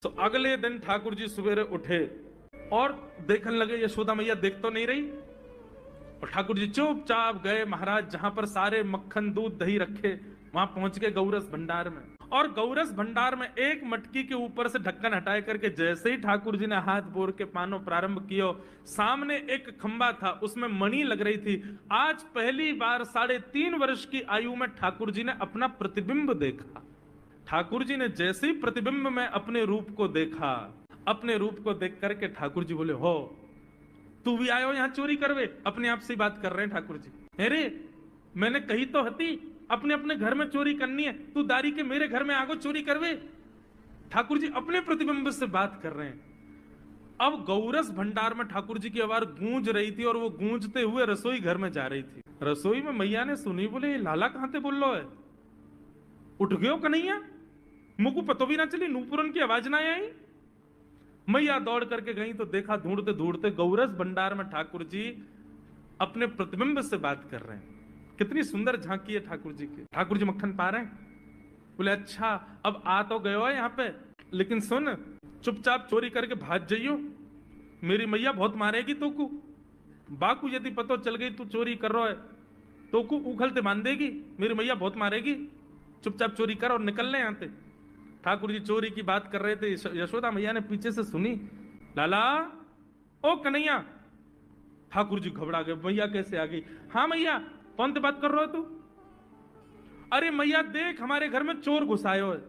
तो अगले दिन ठाकुर जी सवेरे उठे और देखने लगे यशोदा मैया देख तो नहीं रही, और ठाकुर जी चुपचाप गए महाराज जहां पर सारे मक्खन दूध दही रखे, वहां पहुंच गए गौरस भंडार में। और गौरस भंडार में एक मटकी के ऊपर से ढक्कन हटाए करके जैसे ही ठाकुर जी ने हाथ बोर के पानो प्रारंभ किया, सामने एक खंबा था, उसमें मणि लग रही थी। आज पहली बार 3.5 वर्ष की आयु में ठाकुर जी ने अपना प्रतिबिंब देखा। ठाकुर जी ने जैसे ही प्रतिबिंब में अपने रूप को देखा, अपने रूप को देख करके ठाकुर जी बोले, हो तू भी आयो यहां चोरी करवे? अपने आप से ही बात कर रहे हैं ठाकुर जी। अरे मैंने कही तो हती अपने अपने घर में चोरी करनी है, तू दारी के मेरे घर में आगो चोरी करवे? ठाकुर जी अपने प्रतिबिंब से बात कर रहे हैं। अब गौरस भंडार में ठाकुर जी की आवाज गूंज रही थी और वो गूंजते हुए रसोई घर में जा रही थी। रसोई में मैया ने सुनी, बोले ये लाला कहां से बोल लो है? उठ गयो कन्हैया? मुझको पतो भी ना चली, नूपुरन की आवाज ना आई। मैया दौड़ करके गई तो देखा ढूंढते ढूंढते गौरस भंडार में ठाकुर जी अपने प्रतिबिंब से बात कर रहे हैं। कितनी सुंदर झांकी है ठाकुर जी की। ठाकुर जी मक्खन पा रहे हैं। बोले अच्छा अब आ तो गयो है यहाँ पे, लेकिन सुन चुपचाप चोरी करके भाग जाइयो, मेरी मैया बहुत मारेगी तोकू। बाकू यदि पतो चल गई तू चोरी कर रहा है तोकू उखलते बांध देगी, मेरी मैया बहुत मारेगी। चुपचाप चोरी कर और निकल ले यहाँ से। ठाकुर जी चोरी की बात कर रहे थे, यशोदा मैया ने पीछे से सुनी, लाला ओ कन्हैया। ठाकुर जी घबरा गए, मैया कैसे आ गई? हाँ मैया, कौन से बात कर रहे हो तू? अरे मैया देख हमारे घर में चोर घुसायो है।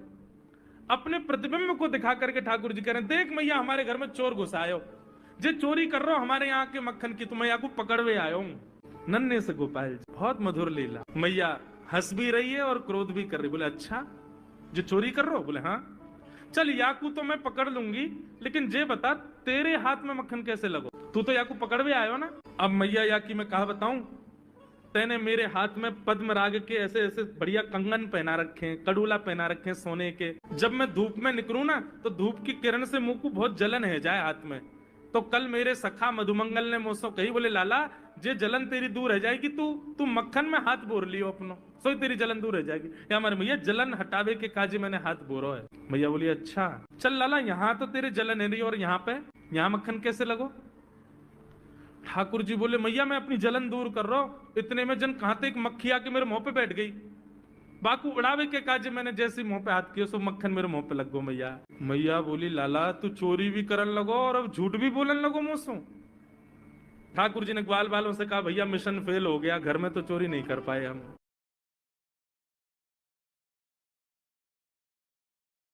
अपने प्रतिबिंब को दिखा करके ठाकुर जी कह रहे हैं, देख मैया हमारे घर में चोर घुसायो, जे चोरी कर रहे हो हमारे यहाँ के मक्खन की, तो मैया को पकड़वे आयो हूं। नन्हे से गोपाल जी, बहुत मधुर लीला। मैया हंस भी रही है और क्रोध भी कर रही। बोले अच्छा जो चोरी कर रहे हो? बोले हाँ। चल याकू तो मैं पकड़ लूंगी, लेकिन जे बता तेरे हाथ में मक्खन कैसे लगो? तू तो याकू पकड़वे आयो ना। अब मैया याकी मैं कहा बताऊं, तेने मेरे हाथ में पद्म राग के ऐसे ऐसे बढ़िया कंगन पहना रखे हैं, कड़ूला पहना रखे हैं सोने के। जब मैं धूप में निकलूं ना तो धूप की किरण से मुंह को बहुत जलन है जाए हाथ में। तो कल मेरे सखा मधुमंगल ने मुझसे कही, बोले लाला जे जलन तेरी दूर रह जाएगी, तू मक्खन में हाथ बोर लियो अपनो, सो तेरी जलन दूर रह जाएगी। या हमारे मैया जलन हटावे के काजे मैंने हाथ बोरो है। मैया बोली अच्छा चल लाला, यहाँ तो तेरे जलन है नहीं, और यहाँ पे यहाँ मक्खन कैसे लगो? ठाकुर जी बोले मैया मैं अपनी जलन दूर कर रहा हूं। इतने में जन कहां तक मक्खी आके मेरे मुंह पे बैठ गई। बाकू उड़ावे के काजे मैंने जैसे मुंह पे हाथ किया सो मक्खन मेरे मुंह पे लग गो। मैया मैया बोली लाला तू चोरी भी करन लगो और अब झूठ भी बोलन लगो मुंह से। ठाकुर जी ने ग्वाल बालों से कहा भैया मिशन फेल हो गया, घर में तो चोरी नहीं कर पाए हम।